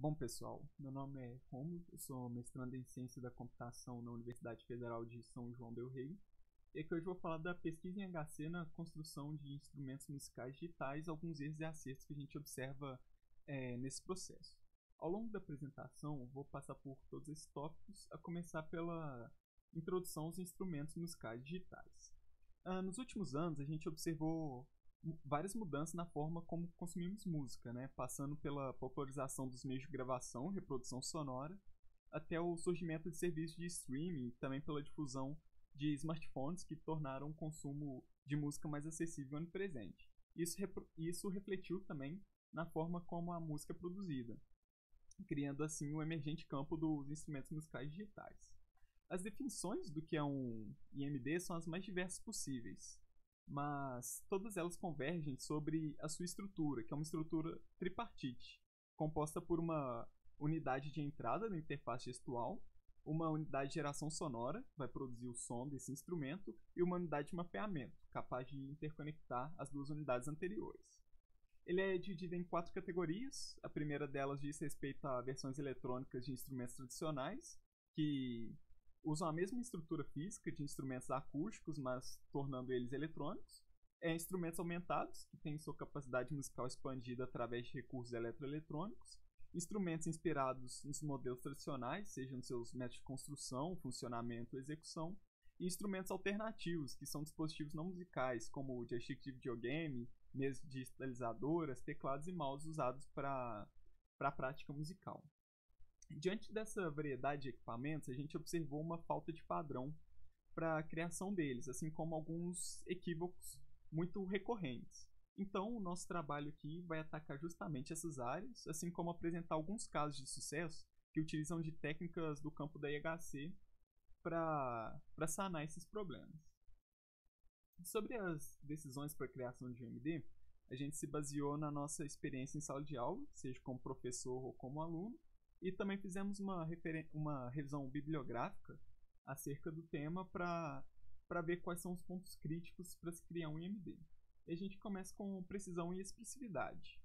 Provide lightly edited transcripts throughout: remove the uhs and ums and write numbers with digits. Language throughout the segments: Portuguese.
Bom, pessoal, meu nome é Romulo, eu sou mestrando em Ciência da Computação na Universidade Federal de São João del Rei, e aqui hoje vou falar da pesquisa em HC na construção de instrumentos musicais digitais, alguns erros e acertos que a gente observa nesse processo. Ao longo da apresentação, vou passar por todos esses tópicos, a começar pela introdução aos instrumentos musicais digitais. Nos últimos anos, a gente observou várias mudanças na forma como consumimos música, né? Passando pela popularização dos meios de gravação e reprodução sonora, até o surgimento de serviços de streaming e também pela difusão de smartphones que tornaram o consumo de música mais acessível no presente. Isso refletiu também na forma como a música é produzida, criando assim o emergente campo dos instrumentos musicais digitais. As definições do que é um IMD são as mais diversas possíveis, mas todas elas convergem sobre a sua estrutura, que é uma estrutura tripartite, composta por uma unidade de entrada da interface gestual, uma unidade de geração sonora, que vai produzir o som desse instrumento, e uma unidade de mapeamento, capaz de interconectar as duas unidades anteriores. Ele é dividido em 4 categorias. A primeira delas diz respeito a versões eletrônicas de instrumentos tradicionais, que usam a mesma estrutura física de instrumentos acústicos, mas tornando eles eletrônicos. Instrumentos aumentados, que têm sua capacidade musical expandida através de recursos eletroeletrônicos. Instrumentos inspirados nos modelos tradicionais, seja nos seus métodos de construção, funcionamento ou execução. E instrumentos alternativos, que são dispositivos não musicais, como joystick de videogame, mesas digitalizadoras, teclados e mouse usados para a prática musical. Diante dessa variedade de equipamentos, a gente observou uma falta de padrão para a criação deles, assim como alguns equívocos muito recorrentes. Então, o nosso trabalho aqui vai atacar justamente essas áreas, assim como apresentar alguns casos de sucesso que utilizam de técnicas do campo da IHC para sanar esses problemas. Sobre as decisões para a criação de UMD, a gente se baseou na nossa experiência em sala de aula, seja como professor ou como aluno, e também fizemos uma revisão bibliográfica acerca do tema para ver quais são os pontos críticos para se criar um IMD. E a gente começa com precisão e expressividade.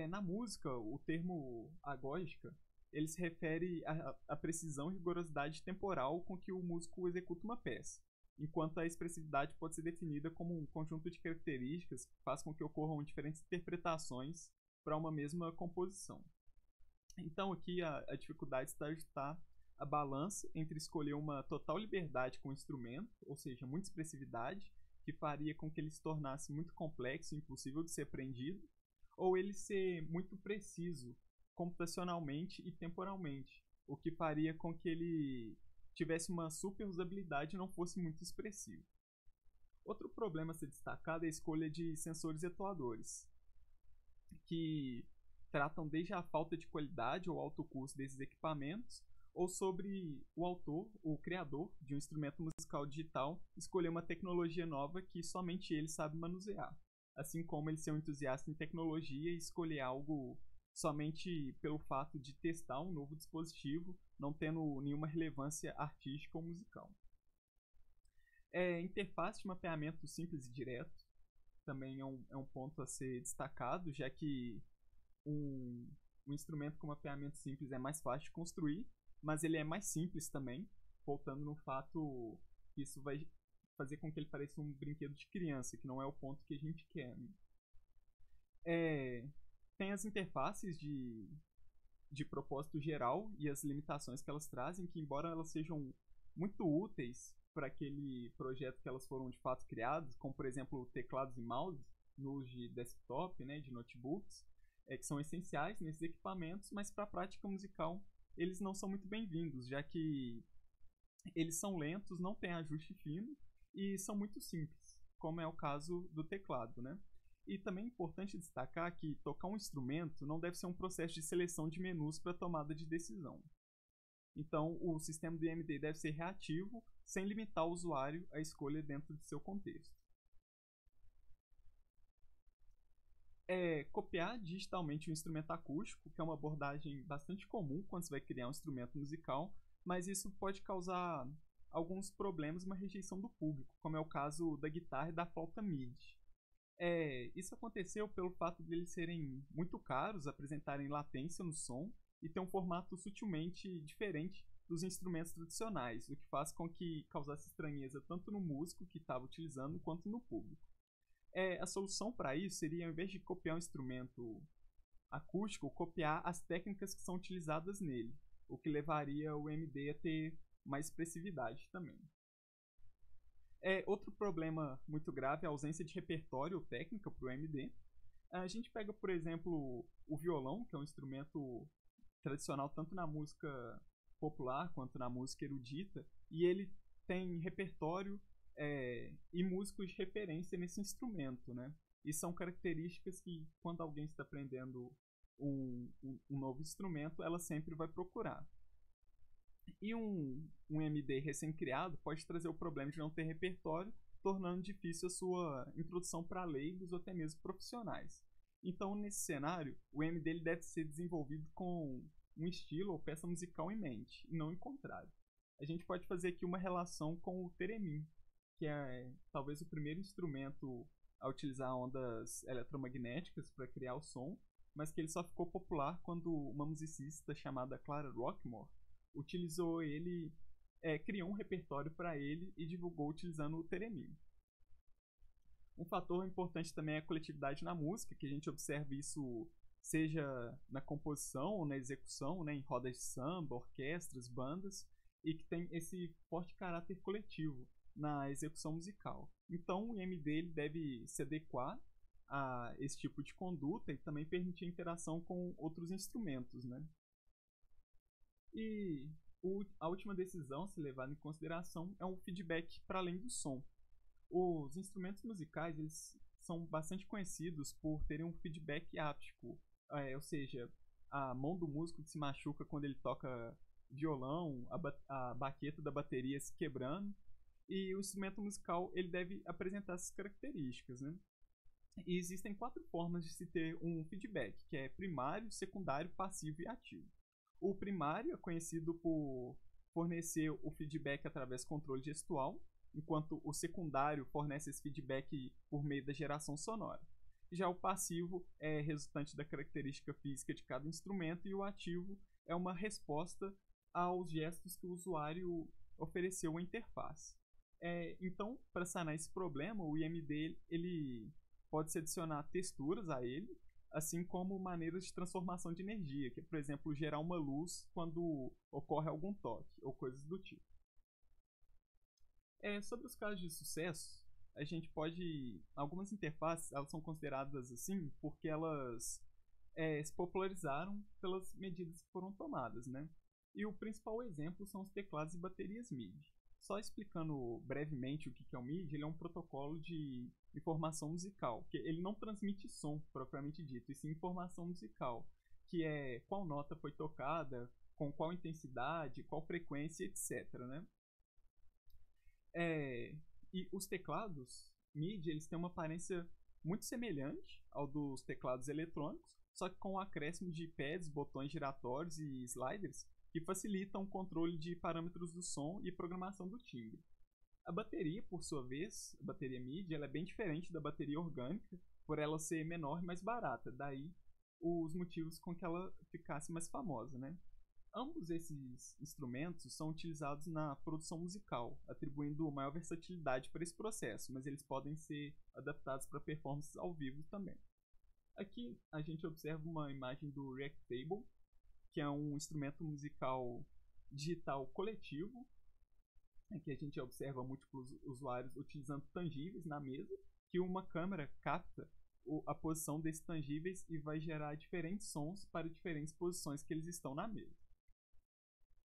Na música, o termo agógica ele se refere à precisão e rigorosidade temporal com que o músico executa uma peça, enquanto a expressividade pode ser definida como um conjunto de características que faz com que ocorram diferentes interpretações para uma mesma composição. Então aqui a dificuldade está a balança entre escolher uma total liberdade com o instrumento, ou seja, muita expressividade, que faria com que ele se tornasse muito complexo e impossível de ser aprendido, ou ele ser muito preciso computacionalmente e temporalmente, o que faria com que ele tivesse uma super usabilidade e não fosse muito expressivo. Outro problema a ser destacado é a escolha de sensores e atuadores, que tratam desde a falta de qualidade ou alto custo desses equipamentos, ou sobre o autor, o criador de um instrumento musical digital, escolher uma tecnologia nova que somente ele sabe manusear, assim como ele ser um entusiasta em tecnologia e escolher algo somente pelo fato de testar um novo dispositivo, não tendo nenhuma relevância artística ou musical. Interface de mapeamento simples e direto também é um ponto a ser destacado, já que um instrumento com mapeamento simples é mais fácil de construir, mas ele é mais simples também, voltando no fato que isso vai fazer com que ele pareça um brinquedo de criança, que não é o ponto que a gente quer. Tem as interfaces de propósito geral e as limitações que elas trazem, que embora elas sejam muito úteis para aquele projeto que elas foram de fato criadas, como por exemplo teclados e mouse no uso de desktop, né, de notebooks, que são essenciais nesses equipamentos, mas para a prática musical eles não são muito bem-vindos, já que eles são lentos, não têm ajuste fino e são muito simples, como é o caso do teclado, né? E também é importante destacar que tocar um instrumento não deve ser um processo de seleção de menus para tomada de decisão. Então, o sistema do IMD deve ser reativo, sem limitar o usuário à escolha dentro de seu contexto. Copiar digitalmente um instrumento acústico, que é uma abordagem bastante comum quando você vai criar um instrumento musical, mas isso pode causar alguns problemas e uma rejeição do público, como é o caso da guitarra e da flauta MIDI. Isso aconteceu pelo fato de eles serem muito caros, apresentarem latência no som e ter um formato sutilmente diferente dos instrumentos tradicionais, o que faz com que causasse estranheza tanto no músico que estava utilizando quanto no público. A solução para isso seria, ao invés de copiar um instrumento acústico, copiar as técnicas que são utilizadas nele, o que levaria o MD a ter mais expressividade também. Outro problema muito grave é a ausência de repertório ou técnica para o MD. A gente pega, por exemplo, o violão, que é um instrumento tradicional tanto na música popular quanto na música erudita, e ele tem repertório e músicos de referência nesse instrumento, né? E são características que, quando alguém está aprendendo um novo instrumento, ela sempre vai procurar. E um MD recém-criado pode trazer o problema de não ter repertório, tornando difícil a sua introdução para leigos ou até mesmo profissionais. Então, nesse cenário, o MD ele deve ser desenvolvido com um estilo ou peça musical em mente, e não em contrário. A gente pode fazer aqui uma relação com o theremin, que é talvez o primeiro instrumento a utilizar ondas eletromagnéticas para criar o som, mas que ele só ficou popular quando uma musicista chamada Clara Rockmore utilizou ele, criou um repertório para ele e divulgou utilizando o theremin. Um fator importante também é a coletividade na música, que a gente observa isso seja na composição ou na execução, né, em rodas de samba, orquestras, bandas, e que tem esse forte caráter coletivo na execução musical. Então o MD ele deve se adequar a esse tipo de conduta e também permitir a interação com outros instrumentos, né? E a última decisão a ser levada em consideração é um feedback para além do som. Os instrumentos musicais eles são bastante conhecidos por terem um feedback áptico, ou seja, a mão do músico que se machuca quando ele toca violão, a baqueta da bateria se quebrando, e o instrumento musical ele deve apresentar essas características, né? E existem 4 formas de se ter um feedback, que é primário, secundário, passivo e ativo. O primário é conhecido por fornecer o feedback através do controle gestual, enquanto o secundário fornece esse feedback por meio da geração sonora. Já o passivo é resultante da característica física de cada instrumento e o ativo é uma resposta aos gestos que o usuário ofereceu à interface. Então, para sanar esse problema, o IMD ele pode se adicionar texturas a ele, assim como maneiras de transformação de energia, que é, por exemplo, gerar uma luz quando ocorre algum toque, ou coisas do tipo. Sobre os casos de sucesso, a gente pode... Algumas interfaces elas são consideradas assim porque elas se popularizaram pelas medidas que foram tomadas, né? E o principal exemplo são os teclados e baterias MIDI. Só explicando brevemente o que é o MIDI, ele é um protocolo de informação musical, que ele não transmite som propriamente dito, e sim informação musical, que é qual nota foi tocada, com qual intensidade, qual frequência, etc. Né? E os teclados MIDI eles têm uma aparência muito semelhante ao dos teclados eletrônicos, só que com o acréscimo de pads, botões giratórios e sliders que facilitam o controle de parâmetros do som e programação do timbre. A bateria, por sua vez, a bateria MIDI, ela é bem diferente da bateria orgânica, por ela ser menor e mais barata, daí os motivos com que ela ficasse mais famosa, né? Ambos esses instrumentos são utilizados na produção musical, atribuindo maior versatilidade para esse processo, mas eles podem ser adaptados para performances ao vivo também. Aqui a gente observa uma imagem do Rectable, que é um instrumento musical digital coletivo, que a gente observa múltiplos usuários utilizando tangíveis na mesa, que uma câmera capta a posição desses tangíveis e vai gerar diferentes sons para diferentes posições que eles estão na mesa.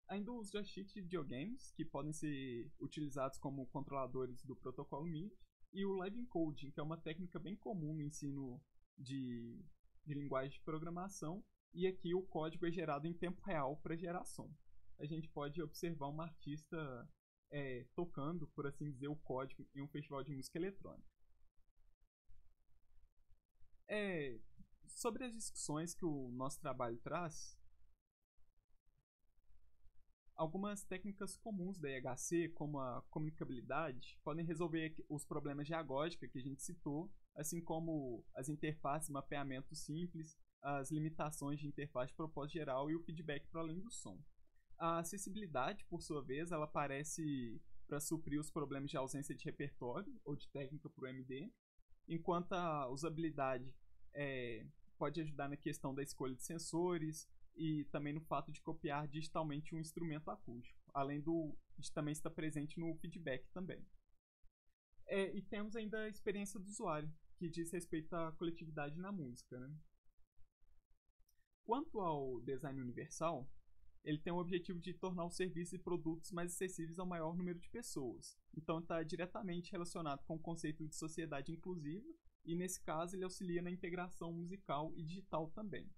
Ainda os joysticks de videogames, que podem ser utilizados como controladores do protocolo MIDI, e o Live Encoding, que é uma técnica bem comum no ensino de linguagem de programação, e aqui o código é gerado em tempo real para gerar som. A gente pode observar uma artista tocando, por assim dizer, o código em um festival de música eletrônica. Sobre as discussões que o nosso trabalho traz, Algumas técnicas comuns da IHC, como a comunicabilidade, podem resolver os problemas de agógica que a gente citou, assim como as interfaces de mapeamento simples, as limitações de interface de propósito geral e o feedback para além do som. A acessibilidade, por sua vez, ela aparece para suprir os problemas de ausência de repertório ou de técnica para o MD, enquanto a usabilidade pode ajudar na questão da escolha de sensores e também no fato de copiar digitalmente um instrumento acústico, além de também estar presente no feedback também. E temos ainda a experiência do usuário, que diz respeito à coletividade na música, né? Quanto ao design universal, ele tem o objetivo de tornar os serviços e produtos mais acessíveis ao maior número de pessoas. Então está diretamente relacionado com o conceito de sociedade inclusiva e, nesse caso, ele auxilia na integração musical e digital também.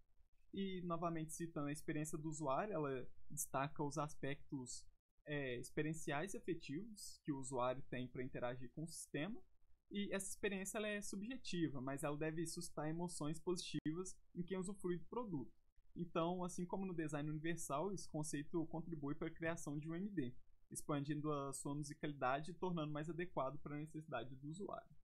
E, novamente citando a experiência do usuário, ela destaca os aspectos experienciais e efetivos que o usuário tem para interagir com o sistema. E essa experiência ela é subjetiva, mas ela deve suscitar emoções positivas em quem usufrui do produto. Então, assim como no design universal, esse conceito contribui para a criação de um MD, expandindo a sua musicalidade e tornando mais adequado para a necessidade do usuário.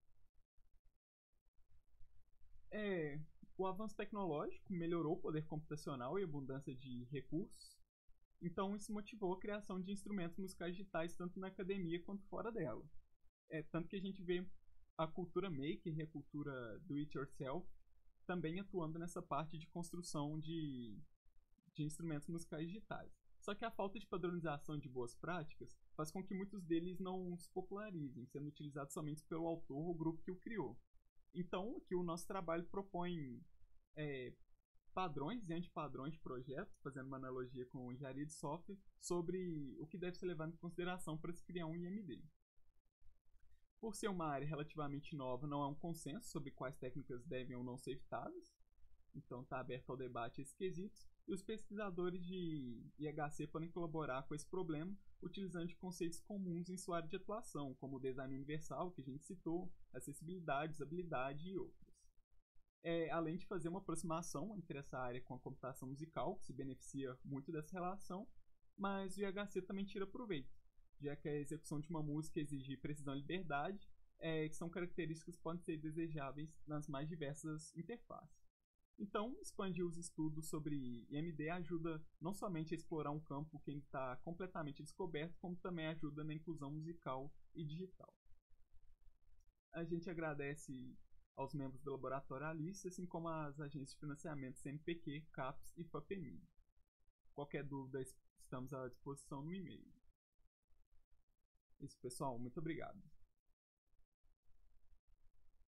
O avanço tecnológico melhorou o poder computacional e a abundância de recursos, então isso motivou a criação de instrumentos musicais digitais tanto na academia quanto fora dela. Tanto que a gente vê a cultura maker e a cultura do it yourself também atuando nessa parte de construção de instrumentos musicais digitais. Só que a falta de padronização de boas práticas faz com que muitos deles não se popularizem, sendo utilizados somente pelo autor ou grupo que o criou. Então, aqui o nosso trabalho propõe padrões e antipadrões de projeto, fazendo uma analogia com engenharia de software, sobre o que deve ser levado em consideração para se criar um IMD. Por ser uma área relativamente nova, não há um consenso sobre quais técnicas devem ou não ser evitadas, então está aberto ao debate esses quesitos, e os pesquisadores de IHC podem colaborar com esse problema utilizando conceitos comuns em sua área de atuação, como o design universal, que a gente citou, acessibilidade, usabilidade e outros. Além de fazer uma aproximação entre essa área com a computação musical, que se beneficia muito dessa relação, mas o IHC também tira proveito, já que a execução de uma música exige precisão e liberdade, que são características que podem ser desejáveis nas mais diversas interfaces. Então, expandir os estudos sobre IMD ajuda não somente a explorar um campo que ainda está completamente descoberto, como também ajuda na inclusão musical e digital. A gente agradece aos membros do Laboratório Alice, assim como às agências de financiamento CNPq, CAPES e FAPEMIG. Qualquer dúvida, estamos à disposição no e-mail. Isso, pessoal. Muito obrigado.